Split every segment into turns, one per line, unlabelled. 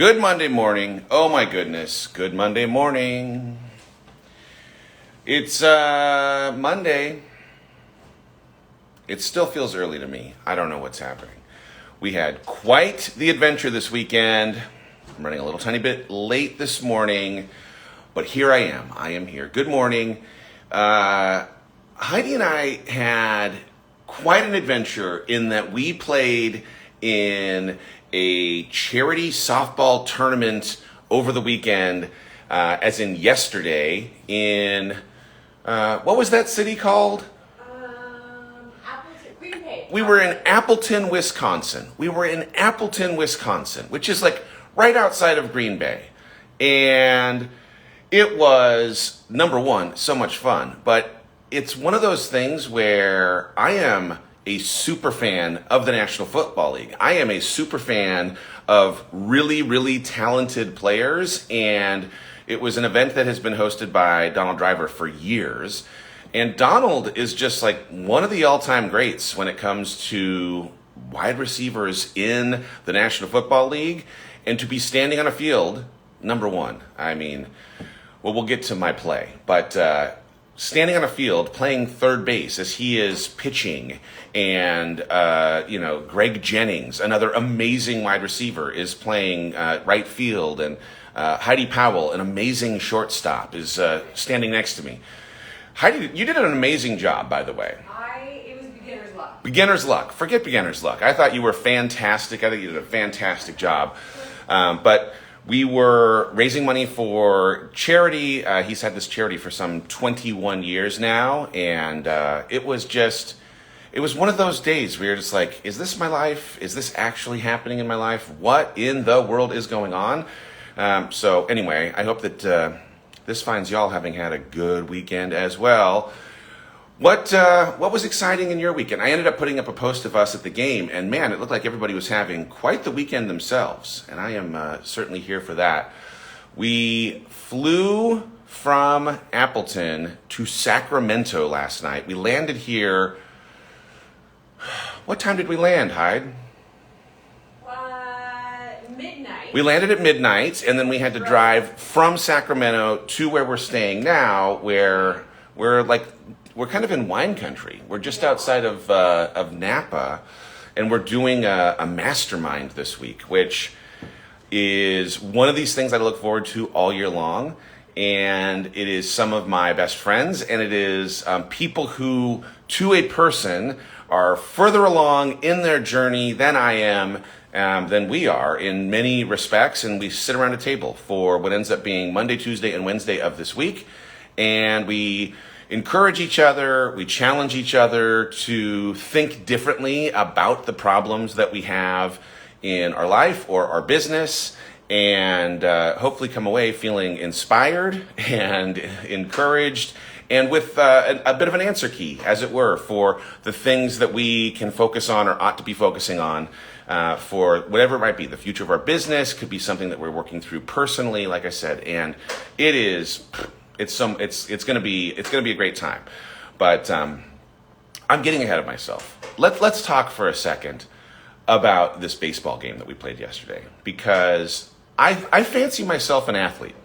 Good Monday morning. Oh my goodness. Good Monday morning. It's Monday. It still feels early to me. I don't know what's happening. We had quite the adventure this weekend. I'm running a little tiny bit late this morning, but here I am. I am here. Good morning. Heidi and I had quite an adventure in that we played in a charity softball tournament over the weekend, as in yesterday, in, what was that city called?
Appleton, Green Bay.
We were in Appleton, Wisconsin, which is like right outside of Green Bay. And it was, number one, so much fun, but it's one of those things where I am a super fan of the National Football League. I am a super fan of really, really talented players, and it was an event that has been hosted by Donald Driver for years. And Donald is just like one of the all-time greats when it comes to wide receivers in the National Football League. And to be standing on a field, number one, I mean, well, we'll get to my play, but standing on a field playing third base as he is pitching, and Greg Jennings, another amazing wide receiver, is playing right field, and Heidi Powell, an amazing shortstop, is standing next to me. Heidi, you did an amazing job, by the way.
It was beginner's luck.
Beginner's luck. Forget beginner's luck. I thought you were fantastic. I think you did a fantastic job. But we were raising money for charity. He's had this charity for some 21 years now. And it was one of those days where you're just like, is this my life? Is this actually happening in my life? What in the world is going on? So anyway, I hope that this finds y'all having had a good weekend as well. What was exciting in your weekend? I ended up putting up a post of us at the game, and man, it looked like everybody was having quite the weekend themselves, and I am certainly here for that. We flew from Appleton to Sacramento last night. We landed here. What time did we land, Hyde?
Midnight.
We landed at midnight, and then we had to drive from Sacramento to where we're staying now, where we're kind of in wine country. We're just outside of Napa, and we're doing a mastermind this week, which is one of these things I look forward to all year long. And it is some of my best friends, and it is people who, to a person, are further along in their journey than I am, than we are in many respects. And we sit around a table for what ends up being Monday, Tuesday, and Wednesday of this week. And we encourage each other, we challenge each other to think differently about the problems that we have in our life or our business, and hopefully come away feeling inspired and encouraged, and with a bit of an answer key, as it were, for the things that we can focus on or ought to be focusing on for whatever it might be. The future of our business could be something that we're working through personally, like I said, and it's going to be a great time. But I'm getting ahead of myself. Let's talk for a second about this baseball game that we played yesterday, because I fancy myself an athlete.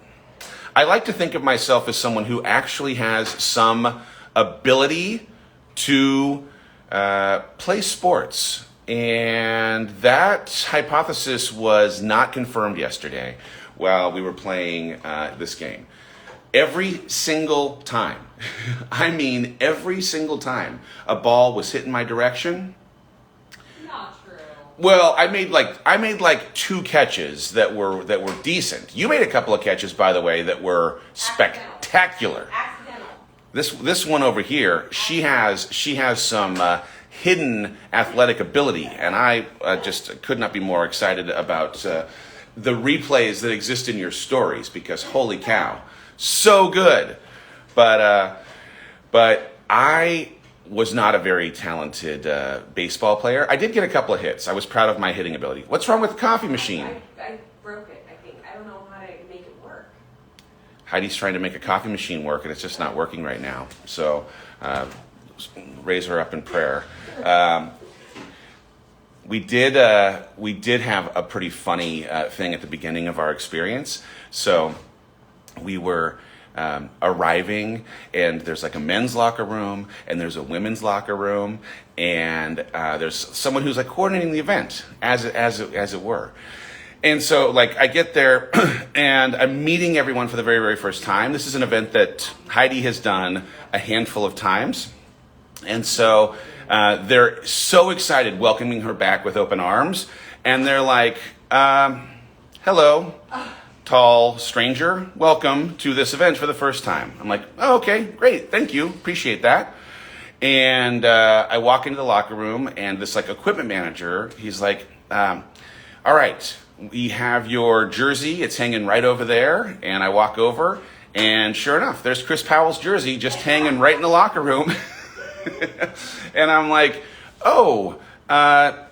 I like to think of myself as someone who actually has some ability to play sports. And that hypothesis was not confirmed yesterday while we were playing this game. Every single time, I mean every single time a ball was hit in my direction.
Not true.
Well, I made like two catches that were decent. You made a couple of catches, by the way, that were spectacular.
Accidental.
This one over here, she has some hidden athletic ability, and I just could not be more excited about the replays that exist in your stories, because holy cow. So good. But I was not a very talented baseball player. I did get a couple of hits. I was proud of my hitting ability. What's wrong with the coffee machine?
I broke it, I think. I don't know how to make it work.
Heidi's trying to make a coffee machine work, and it's just not working right now. So raise her up in prayer. we did have a pretty funny thing at the beginning of our experience. So we were arriving, and there's like a men's locker room, and there's a women's locker room, and there's someone who's like coordinating the event, as it were. And so, like, I get there, and I'm meeting everyone for the very, very first time. This is an event that Heidi has done a handful of times, and so they're so excited, welcoming her back with open arms, and they're like, "Hello, tall stranger, welcome to this event for the first time." I'm like, "Oh, okay, great, thank you, appreciate that." And I walk into the locker room, and this like equipment manager, he's like, "All right, we have your jersey, it's hanging right over there." And I walk over, and sure enough, there's Chris Powell's jersey just hanging right in the locker room. And I'm like, "Oh,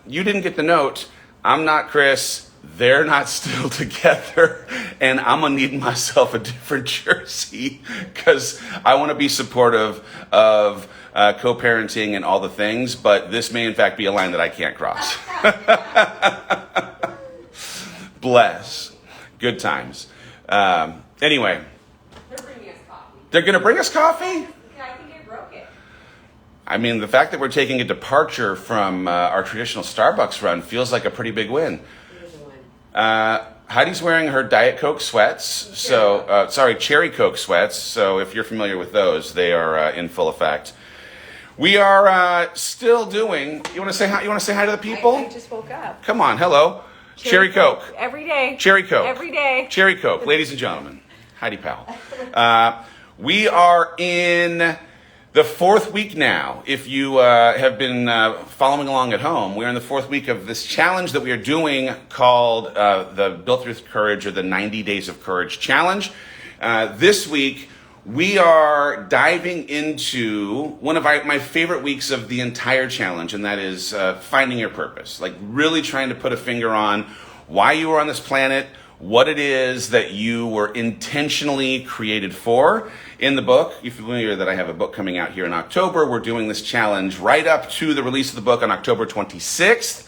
you didn't get the note. I'm not Chris. They're not still together, and I'm gonna need myself a different jersey because I want to be supportive of co-parenting and all the things, but this may in fact be a line that I can't cross." Bless. Good times. Anyway.
They're bringing us coffee.
They're gonna bring us coffee?
Yeah, I think I broke it.
I mean, the fact that we're taking a departure from our traditional Starbucks run feels like a pretty big win. Heidi's wearing her Diet Coke sweats, Cherry Coke sweats. So if you're familiar with those, they are in full effect. We are still doing. You want to say hi? You want to say hi to the people?
I just woke up.
Come on, hello. Cherry Coke.
Every day.
Cherry Coke.
Every day.
Cherry Coke, ladies and gentlemen. Heidi Powell. We are in the fourth week now. If you have been following along at home, we're in the fourth week of this challenge that we are doing called the Built Through Courage, or the 90 Days of Courage Challenge. This week, we are diving into one of my favorite weeks of the entire challenge, and that is finding your purpose. Like really trying to put a finger on why you were on this planet, what it is that you were intentionally created for. In the book, you're familiar that I have a book coming out here in October. We're doing this challenge right up to the release of the book on October 26th.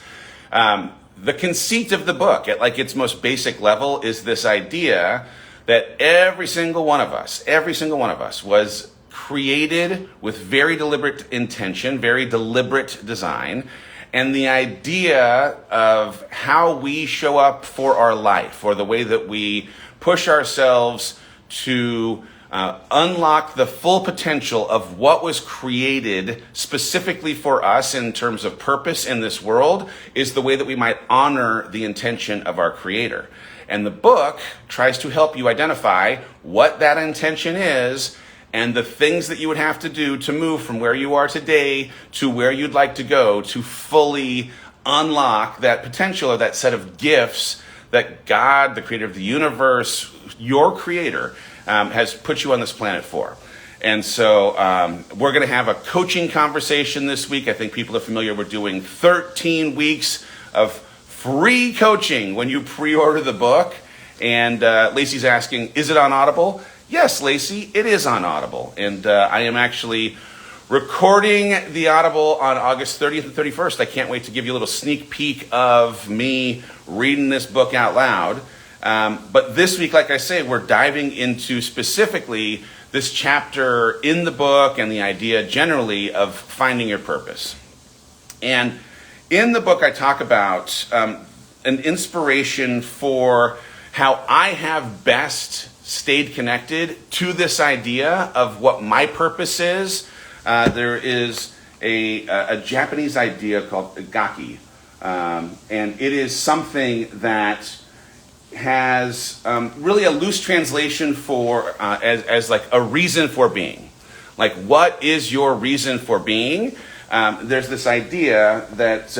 The conceit of the book, at like its most basic level, is this idea that every single one of us was created with very deliberate intention, very deliberate design. And the idea of how we show up for our life, or the way that we push ourselves to unlock the full potential of what was created specifically for us in terms of purpose in this world, is the way that we might honor the intention of our Creator. And the book tries to help you identify what that intention is and the things that you would have to do to move from where you are today to where you'd like to go to fully unlock that potential, or that set of gifts that God, the creator of the universe, your Creator, has put you on this planet for. And so we're going to have a coaching conversation this week. I think people are familiar. We're doing 13 weeks of free coaching when you pre-order the book. And Lacey's asking, is it on Audible? Yes, Lacey, it is on Audible. And I am actually recording the Audible on August 30th and 31st. I can't wait to give you a little sneak peek of me reading this book out loud. But this week, like I say, we're diving into specifically this chapter in the book and the idea generally of finding your purpose. And in the book, I talk about an inspiration for how I have best stayed connected to this idea of what my purpose is. There is a Japanese idea called gaki, and it is something that has really a loose translation for as like a reason for being. Like, what is your reason for being? There's this idea that,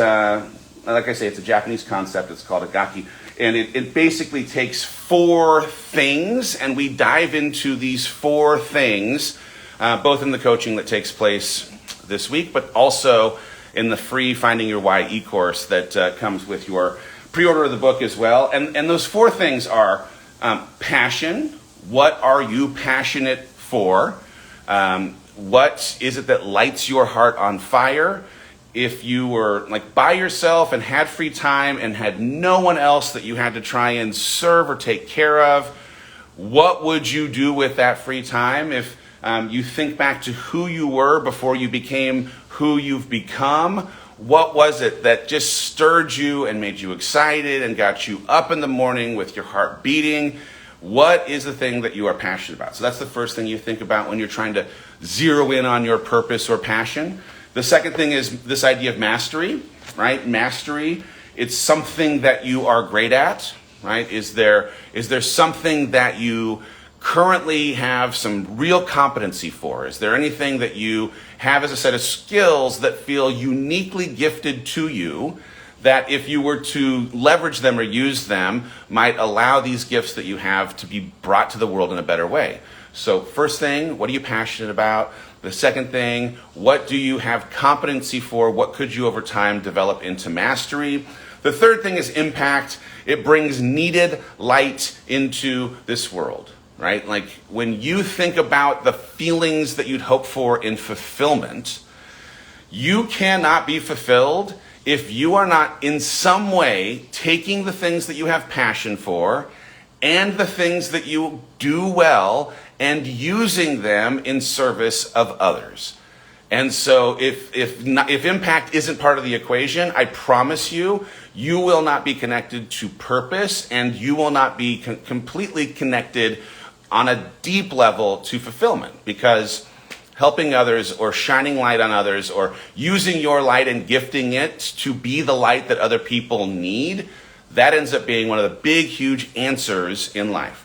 like I say, it's a Japanese concept. It's called a gaki. And it basically takes four things, and we dive into these four things, both in the coaching that takes place this week, but also in the free Finding Your Why e-course that comes with your pre-order of the book as well. And those four things are passion. What are you passionate for? What is it that lights your heart on fire? if you were like by yourself and had free time and had no one else that you had to try and serve or take care of, what would you do with that free time? If you think back to who you were before you became who you've become, what was it that just stirred you and made you excited and got you up in the morning with your heart beating? What is the thing that you are passionate about? So that's the first thing you think about when you're trying to zero in on your purpose or passion. The second thing is this idea of mastery, right? Mastery, it's something that you are great at, right? Is there something that you currently have some real competency for? Is there anything that you have as a set of skills that feel uniquely gifted to you that if you were to leverage them or use them might allow these gifts that you have to be brought to the world in a better way? So first thing, what are you passionate about? The second thing, what do you have competency for? What could you over time develop into mastery? The third thing is impact. It brings needed light into this world, right? Like when you think about the feelings that you'd hope for in fulfillment, you cannot be fulfilled if you are not in some way taking the things that you have passion for and the things that you do well and using them in service of others. And so if impact isn't part of the equation, I promise you, you will not be connected to purpose and you will not be completely connected on a deep level to fulfillment, because helping others or shining light on others or using your light and gifting it to be the light that other people need, that ends up being one of the big, huge answers in life.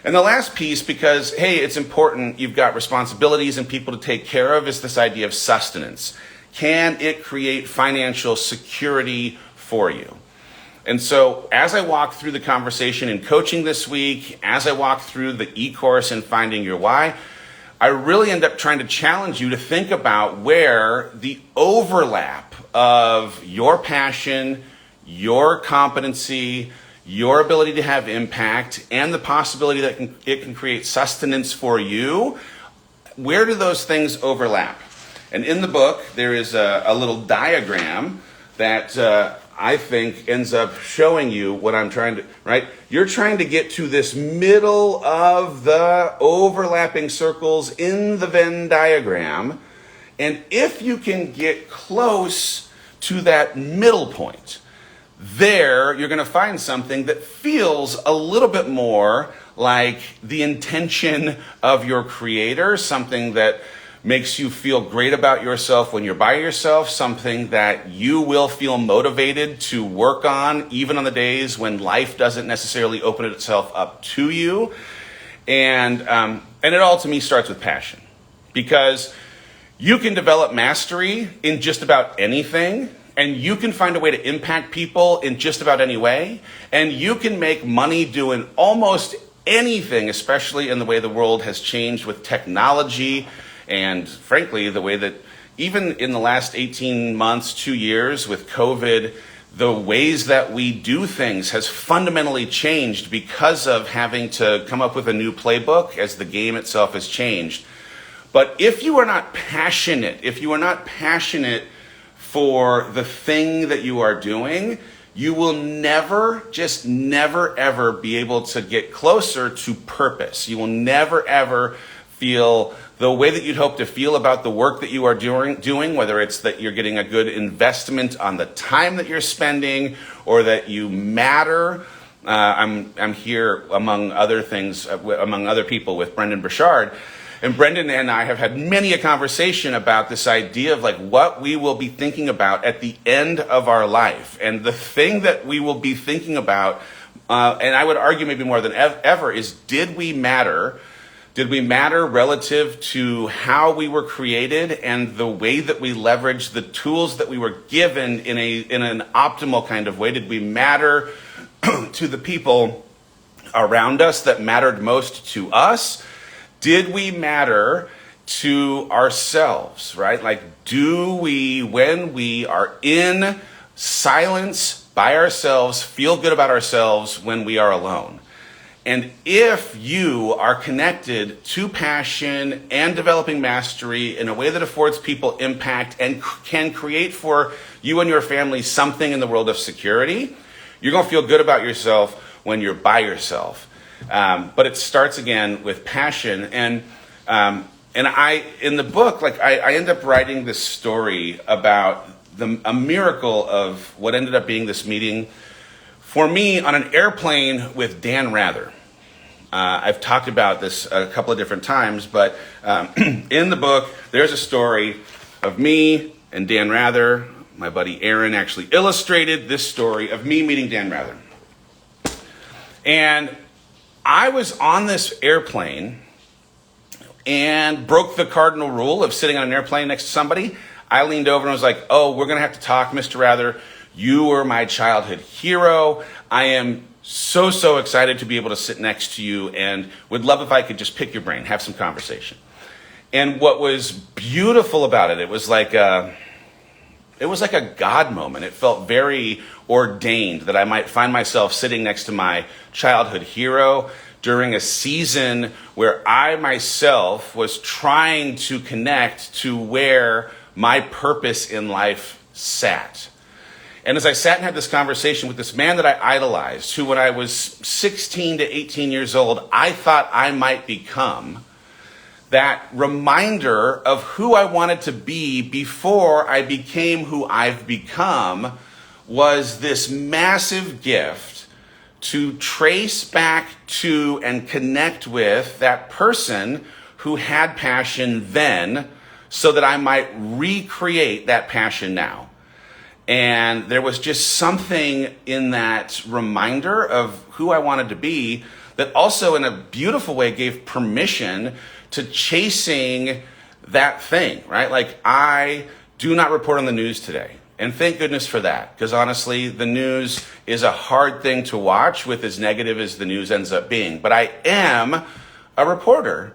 And the last piece, because, hey, it's important, you've got responsibilities and people to take care of, is this idea of sustenance. Can it create financial security for you? And so as I walk through the conversation in coaching this week, as I walk through the e-course in Finding Your Why, I really end up trying to challenge you to think about where the overlap of your passion, your competency, your ability to have impact, and the possibility that it can create sustenance for you, where do those things overlap? And in the book, there is a little diagram that I think ends up showing you what I'm trying to, right? You're trying to get to this middle of the overlapping circles in the Venn diagram. And if you can get close to that middle point, there you're going to find something that feels a little bit more like the intention of your creator, something that makes you feel great about yourself when you're by yourself, something that you will feel motivated to work on even on the days when life doesn't necessarily open itself up to you. And it all to me starts with passion, because you can develop mastery in just about anything, and you can find a way to impact people in just about any way, and you can make money doing almost anything, especially in the way the world has changed with technology. And frankly, the way that even in the last 18 months, 2 years with COVID, the ways that we do things has fundamentally changed because of having to come up with a new playbook as the game itself has changed. But if you are not passionate, for the thing that you are doing, you will never, just never, ever be able to get closer to purpose. You will never, ever feel the way that you'd hope to feel about the work that you are doing, whether it's that you're getting a good investment on the time that you're spending or that you matter. I'm here among other things, among other people with Brendan Burchard. And Brendan and I have had many a conversation about this idea of like what we will be thinking about at the end of our life. And the thing that we will be thinking about, and I would argue maybe more than ever, is did we matter? Did we matter relative to how we were created and the way that we leveraged the tools that we were given in an optimal kind of way? Did we matter to the people around us that mattered most to us? Did we matter to ourselves, right? Like, do we, when we are in silence by ourselves, feel good about ourselves when we are alone? And if you are connected to passion and developing mastery in a way that affords people impact and can create for you and your family something in the world of security, you're going to feel good about yourself when you're by yourself. But it starts again with passion. And I, in the book, I end up writing this story about a miracle of what ended up being this meeting for me on an airplane with Dan Rather. I've talked about this a couple of different times, but in the book, there's a story of me and Dan Rather. My buddy Aaron actually illustrated this story of me meeting Dan Rather. And I was on this airplane and broke the cardinal rule of sitting on an airplane next to somebody. I leaned over and was like, "Oh, we're going to have to talk, Mr. Rather. You were my childhood hero. I am so excited to be able to sit next to you and would love if I could just pick your brain, have some conversation." And what was beautiful about it, it was like a God moment. It felt very ordained that I might find myself sitting next to my childhood hero during a season where I myself was trying to connect to where my purpose in life sat. And as I sat and had this conversation with this man that I idolized, who when I was 16 to 18 years old, I thought I might become, that reminder of who I wanted to be before I became who I've become was this massive gift to trace back to and connect with that person who had passion then so that I might recreate that passion now. And there was just something in that reminder of who I wanted to be that also in a beautiful way gave permission to chasing that thing, right? Like, I do not report on the news today. And thank goodness for that, because honestly, the news is a hard thing to watch with as negative as the news ends up being. But I am a reporter.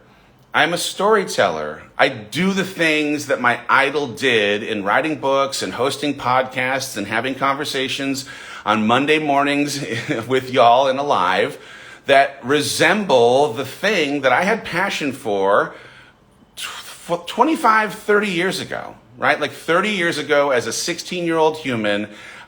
I'm a storyteller. I do the things that my idol did in writing books and hosting podcasts and having conversations on Monday mornings with y'all and Alive that resemble the thing that I had passion for 25, 30 years ago, right? Like 30 years ago, as a 16-year-old human,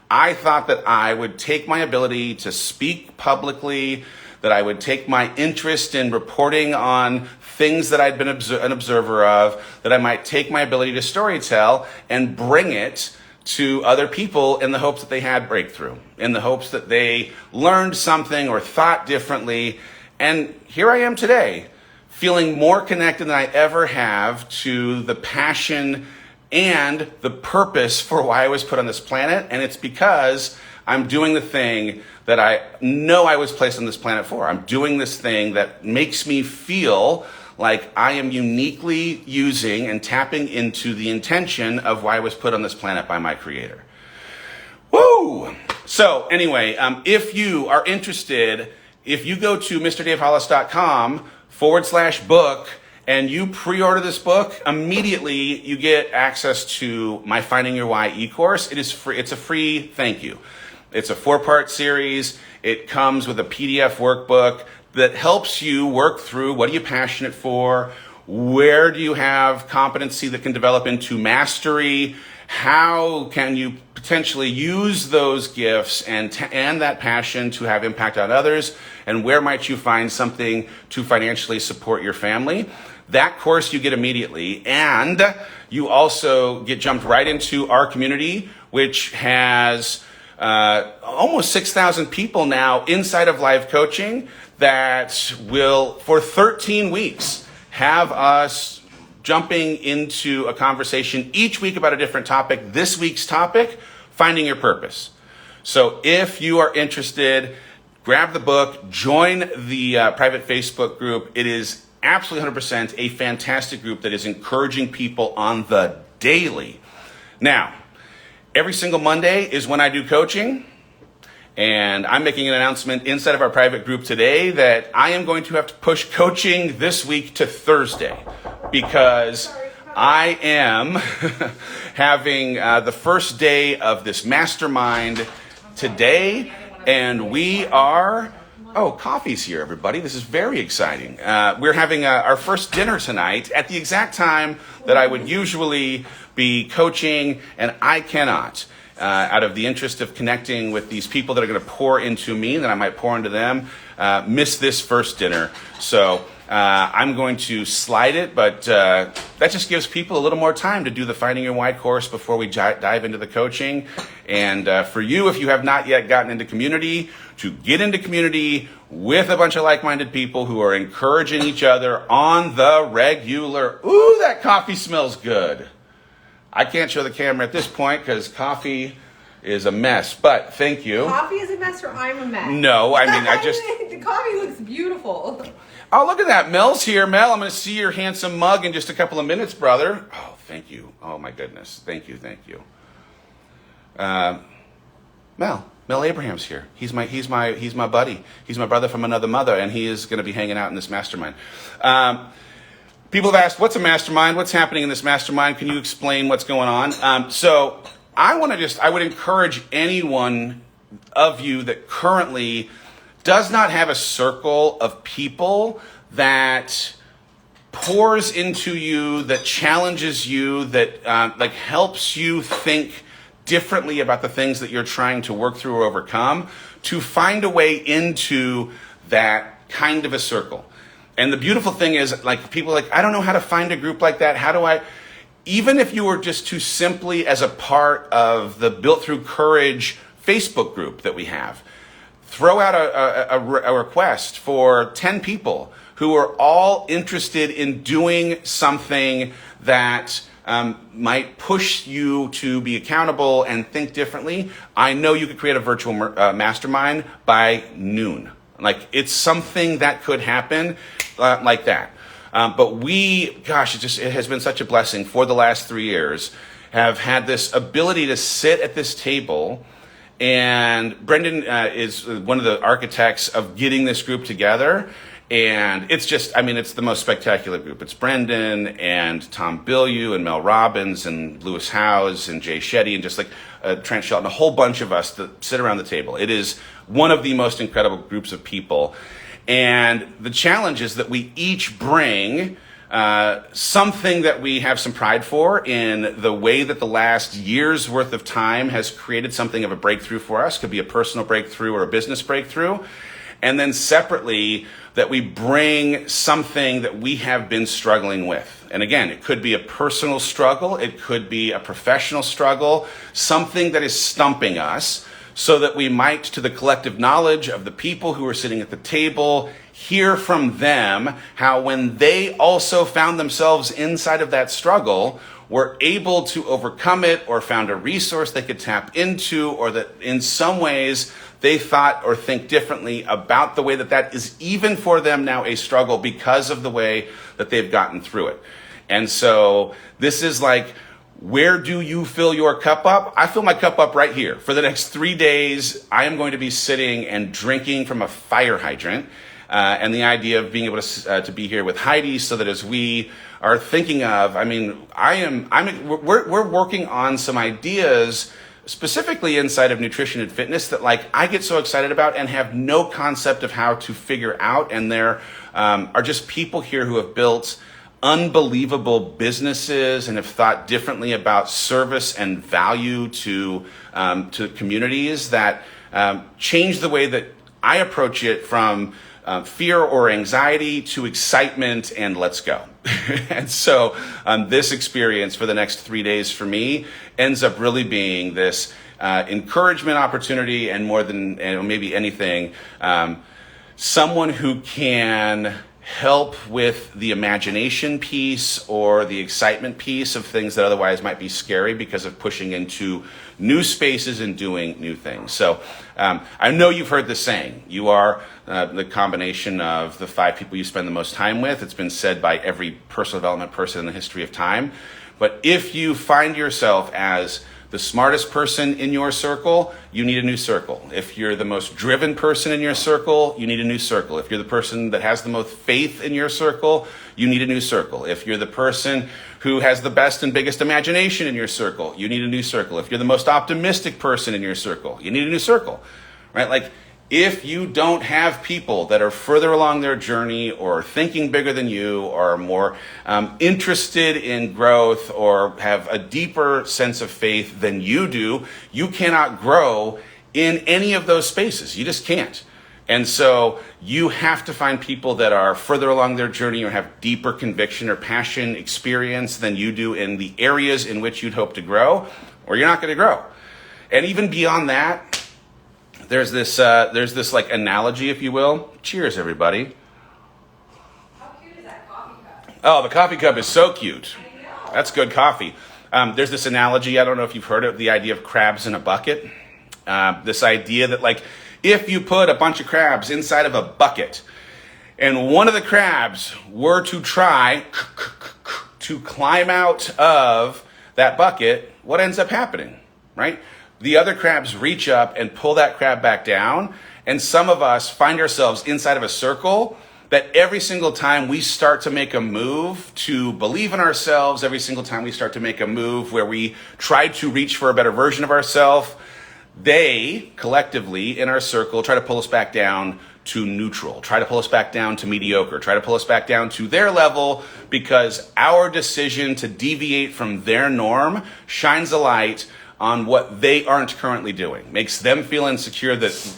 I thought that I would take my ability to speak publicly, that I would take my interest in reporting on things that I'd been an observer of, that I might take my ability to storytell and bring it to other people in the hopes that they had breakthrough, in the hopes that they learned something or thought differently. And here I am today, feeling more connected than I ever have to the passion and the purpose for why I was put on this planet. And it's because I'm doing the thing that I know I was placed on this planet for. I'm doing this thing that makes me feel like I am uniquely using and tapping into the intention of why I was put on this planet by my Creator. Woo! So anyway, if you are interested, if you go to mrdavehollis.com/book and you pre-order this book, immediately you get access to my Finding Your Why e-course. It is free. It's a free thank you. It's a 4-part series. It comes with a PDF workbook that helps you work through what are you passionate for, where do you have competency that can develop into mastery, how can you potentially use those gifts and that passion to have impact on others, and where might you find something to financially support your family. That course you get immediately, and you also get jumped right into our community, which has almost 6,000 people now inside of live coaching that will, for 13 weeks, have us jumping into a conversation each week about a different topic. This week's topic, finding your purpose. So if you are interested, grab the book, join the private Facebook group. It is absolutely 100% a fantastic group that is encouraging people on the daily. Now, every single Monday is when I do coaching. And I'm making an announcement inside of our private group today that I am going to have to push coaching this week to Thursday because I am having the first day of this mastermind today, and we are Oh, coffee's here, everybody. This is very exciting. We're having our first dinner tonight at the exact time that I would usually be coaching, and I cannot. Out of the interest of connecting with these people that are going to pour into me, and that I might pour into them, miss this first dinner. So I'm going to slide it, but that just gives people a little more time to do the Finding Your Why course before we dive into the coaching. And for you, if you have not yet gotten into community, to get into community with a bunch of like-minded people who are encouraging each other on the regular. Ooh, that coffee smells good. I can't show the camera at this point because coffee is a mess, but thank you.
Coffee is a mess or I'm a mess?
No, I mean, I just...
The coffee looks beautiful.
Oh, look at that. Mel's here. Mel, I'm going to see your handsome mug in just a couple of minutes, brother. Oh, thank you. Oh, my goodness. Thank you. Mel Abraham's here. He's my buddy. He's my brother from another mother, and he is going to be hanging out in this mastermind. People have asked, what's a mastermind? What's happening in this mastermind? Can you explain what's going on? So I would encourage anyone of you that currently does not have a circle of people that pours into you, that challenges you, that helps you think differently about the things that you're trying to work through or overcome, to find a way into that kind of a circle. And the beautiful thing is, people are like, I don't know how to find a group like that. How do I? Even if you were just to simply as a part of the Built Through Courage Facebook group that we have, throw out a request for 10 people who are all interested in doing something that might push you to be accountable and think differently. I know you could create a virtual mastermind by noon. It's something that could happen like that. But it has been such a blessing for the last 3 years, have had this ability to sit at this table. And Brendan is one of the architects of getting this group together. And it's it's the most spectacular group. It's Brendan and Tom Bilyeu and Mel Robbins and Lewis Howes and Jay Shetty and just Trent Shelton, a whole bunch of us that sit around the table. It is one of the most incredible groups of people. And the challenge is that we each bring something that we have some pride for in the way that the last year's worth of time has created something of a breakthrough for us. Could be a personal breakthrough or a business breakthrough. And then separately, that we bring something that we have been struggling with. And again, it could be a personal struggle. It could be a professional struggle, something that is stumping us, so that we might, to the collective knowledge of the people who are sitting at the table, hear from them how when they also found themselves inside of that struggle, were able to overcome it or found a resource they could tap into, or that in some ways they thought or think differently about the way that is even for them now a struggle because of the way that they've gotten through it. And so this is where do you fill your cup up? I fill my cup up right here. For the next 3 days, I am going to be sitting and drinking from a fire hydrant. And the idea of being able to be here with Heidi, so that as we are thinking of, we're working on some ideas specifically inside of nutrition and fitness that I get so excited about and have no concept of how to figure out. And there are just people here who have built unbelievable businesses and have thought differently about service and value to communities that change the way that I approach it from fear or anxiety to excitement and let's go. And so this experience for the next 3 days for me ends up really being this encouragement opportunity, and more than maybe anything, someone who can help with the imagination piece or the excitement piece of things that otherwise might be scary because of pushing into new spaces and doing new things. So I know you've heard this saying, you are the combination of the 5 people you spend the most time with. It's been said by every personal development person in the history of time. But if you find yourself as the smartest person in your circle, you need a new circle. If you're the most driven person in your circle, you need a new circle. If you're the person that has the most faith in your circle, you need a new circle. If you're the person who has the best and biggest imagination in your circle, you need a new circle. If you're the most optimistic person in your circle, you need a new circle, right? If you don't have people that are further along their journey or thinking bigger than you or are more interested in growth or have a deeper sense of faith than you do, you cannot grow in any of those spaces. You just can't. And so you have to find people that are further along their journey or have deeper conviction or passion, experience than you do in the areas in which you'd hope to grow, or you're not going to grow. And even beyond that, there's this like analogy, if you will. Cheers, everybody.
How cute is that coffee cup?
Oh, the coffee cup is so cute.
I know.
That's good coffee. There's this analogy, I don't know if you've heard of the idea of crabs in a bucket. This idea that like, if you put a bunch of crabs inside of a bucket, and one of the crabs were to try to climb out of that bucket, what ends up happening, right? The other crabs reach up and pull that crab back down, and some of us find ourselves inside of a circle that every single time we start to make a move to believe in ourselves, every single time we start to make a move where we try to reach for a better version of ourselves, they collectively in our circle try to pull us back down to neutral, try to pull us back down to mediocre, try to pull us back down to their level, because our decision to deviate from their norm shines a light on what they aren't currently doing, makes them feel insecure that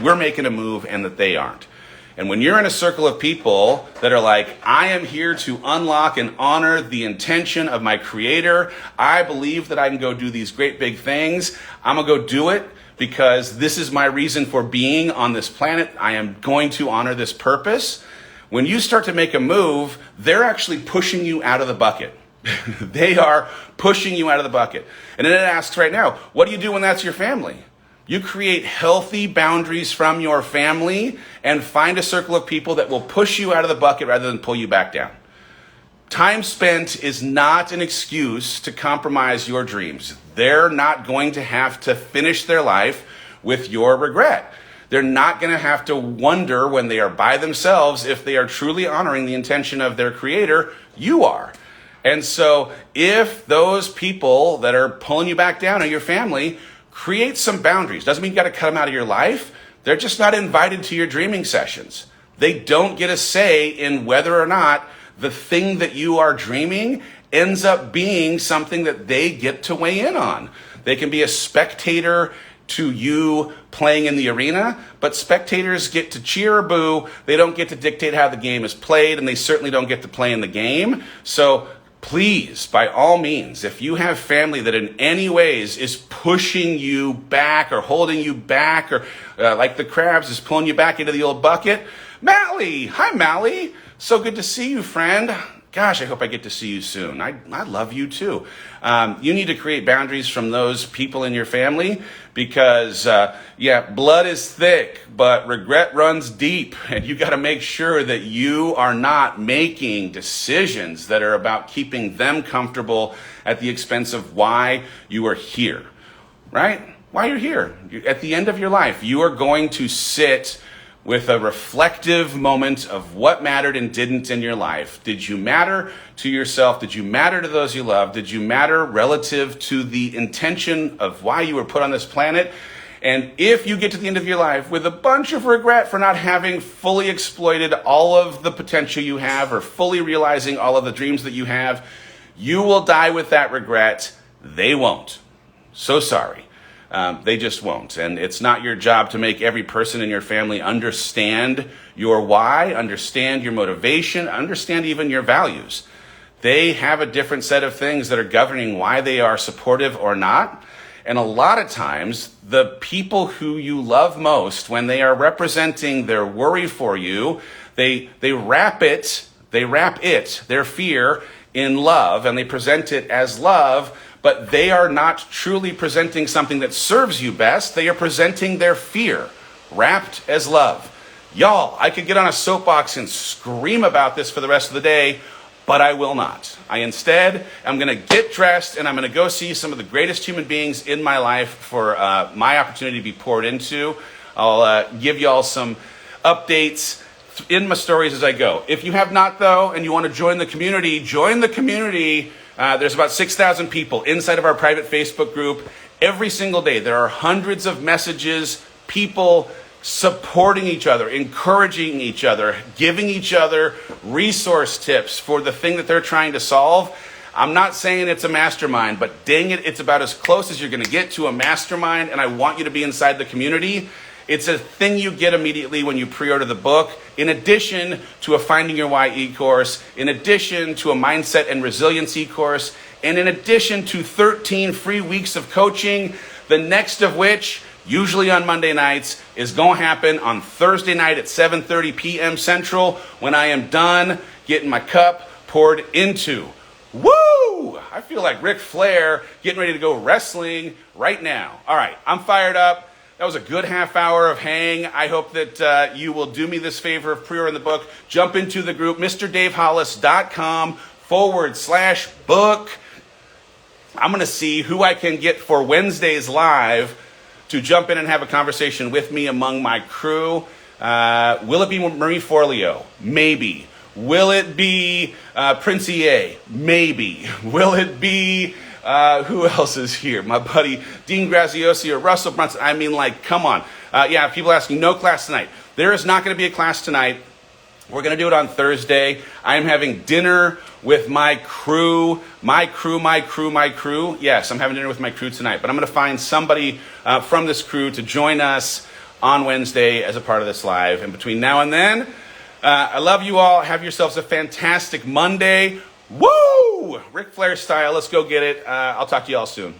we're making a move and that they aren't. And when you're in a circle of people that are like, I am here to unlock and honor the intention of my creator, I believe that I can go do these great big things, I'm gonna go do it because this is my reason for being on this planet, I am going to honor this purpose. When you start to make a move, they're actually pushing you out of the bucket. They are pushing you out of the bucket. And then it asks right now, what do you do when that's your family? You create healthy boundaries from your family and find a circle of people that will push you out of the bucket rather than pull you back down. Time spent is not an excuse to compromise your dreams. They're not going to have to finish their life with your regret. They're not going to have to wonder when they are by themselves if they are truly honoring the intention of their creator. You are. And so if those people that are pulling you back down are your family, create some boundaries. Doesn't mean you got to cut them out of your life. They're just not invited to your dreaming sessions. They don't get a say in whether or not the thing that you are dreaming ends up being something that they get to weigh in on. They can be a spectator to you playing in the arena, but spectators get to cheer or boo. They don't get to dictate how the game is played, and they certainly don't get to play in the game. So please, by all means, if you have family that in any ways is pushing you back or holding you back or like the crabs is pulling you back into the old bucket, Mally, hi Mally, so good to see you, friend. Gosh, I hope I get to see you soon. I love you too. You need to create boundaries from those people in your family because, blood is thick, but regret runs deep. And you got to make sure that you are not making decisions that are about keeping them comfortable at the expense of why you are here, right? Why you're here. At the end of your life, you are going to sit with a reflective moment of what mattered and didn't in your life. Did you matter to yourself? Did you matter to those you love? Did you matter relative to the intention of why you were put on this planet? And if you get to the end of your life with a bunch of regret for not having fully exploited all of the potential you have or fully realizing all of the dreams that you have, you will die with that regret. They won't. So sorry. They just won't. And it's not your job to make every person in your family understand your why, understand your motivation, understand even your values. They have a different set of things that are governing why they are supportive or not. And a lot of times, the people who you love most, when they are representing their worry for you, they wrap it, their fear, in love, and they present it as love, but they are not truly presenting something that serves you best. They are presenting their fear, wrapped as love. Y'all, I could get on a soapbox and scream about this for the rest of the day, but I will not. I instead am going to get dressed and I'm going to go see some of the greatest human beings in my life for my opportunity to be poured into. I'll give y'all some updates in my stories as I go. If you have not, though, and you want to join the community, join the community. There's about 6,000 people inside of our private Facebook group. Every single day, there are hundreds of messages, people supporting each other, encouraging each other, giving each other resource tips for the thing that they're trying to solve. I'm not saying it's a mastermind, but dang it, it's about as close as you're going to get to a mastermind, and I want you to be inside the community. It's a thing you get immediately when you pre-order the book, in addition to a Finding Your Why e-course, in addition to a Mindset and Resilience e-course, and in addition to 13 free weeks of coaching, the next of which, usually on Monday nights, is going to happen on Thursday night at 7:30 p.m. Central when I am done getting my cup poured into. Woo! I feel like Ric Flair getting ready to go wrestling right now. All right, I'm fired up. That was a good half hour of hang. I hope that you will do me this favor of pre-ordering the book. Jump into the group, MrDaveHollis.com/book. I'm going to see who I can get for Wednesday's live to jump in and have a conversation with me among my crew. Will it be Marie Forleo? Maybe. Will it be Princey A? Maybe. Will it be, who else is here? My buddy Dean Graziosi or Russell Brunson. I mean, like, come on. Yeah, people asking, no class tonight. There is not going to be a class tonight. We're going to do it on Thursday. I am having dinner with my crew. My crew. Yes, I'm having dinner with my crew tonight. But I'm going to find somebody from this crew to join us on Wednesday as a part of this live. And between now and then, I love you all. Have yourselves a fantastic Monday. Woo! Ric Flair style. Let's go get it. I'll talk to you all soon.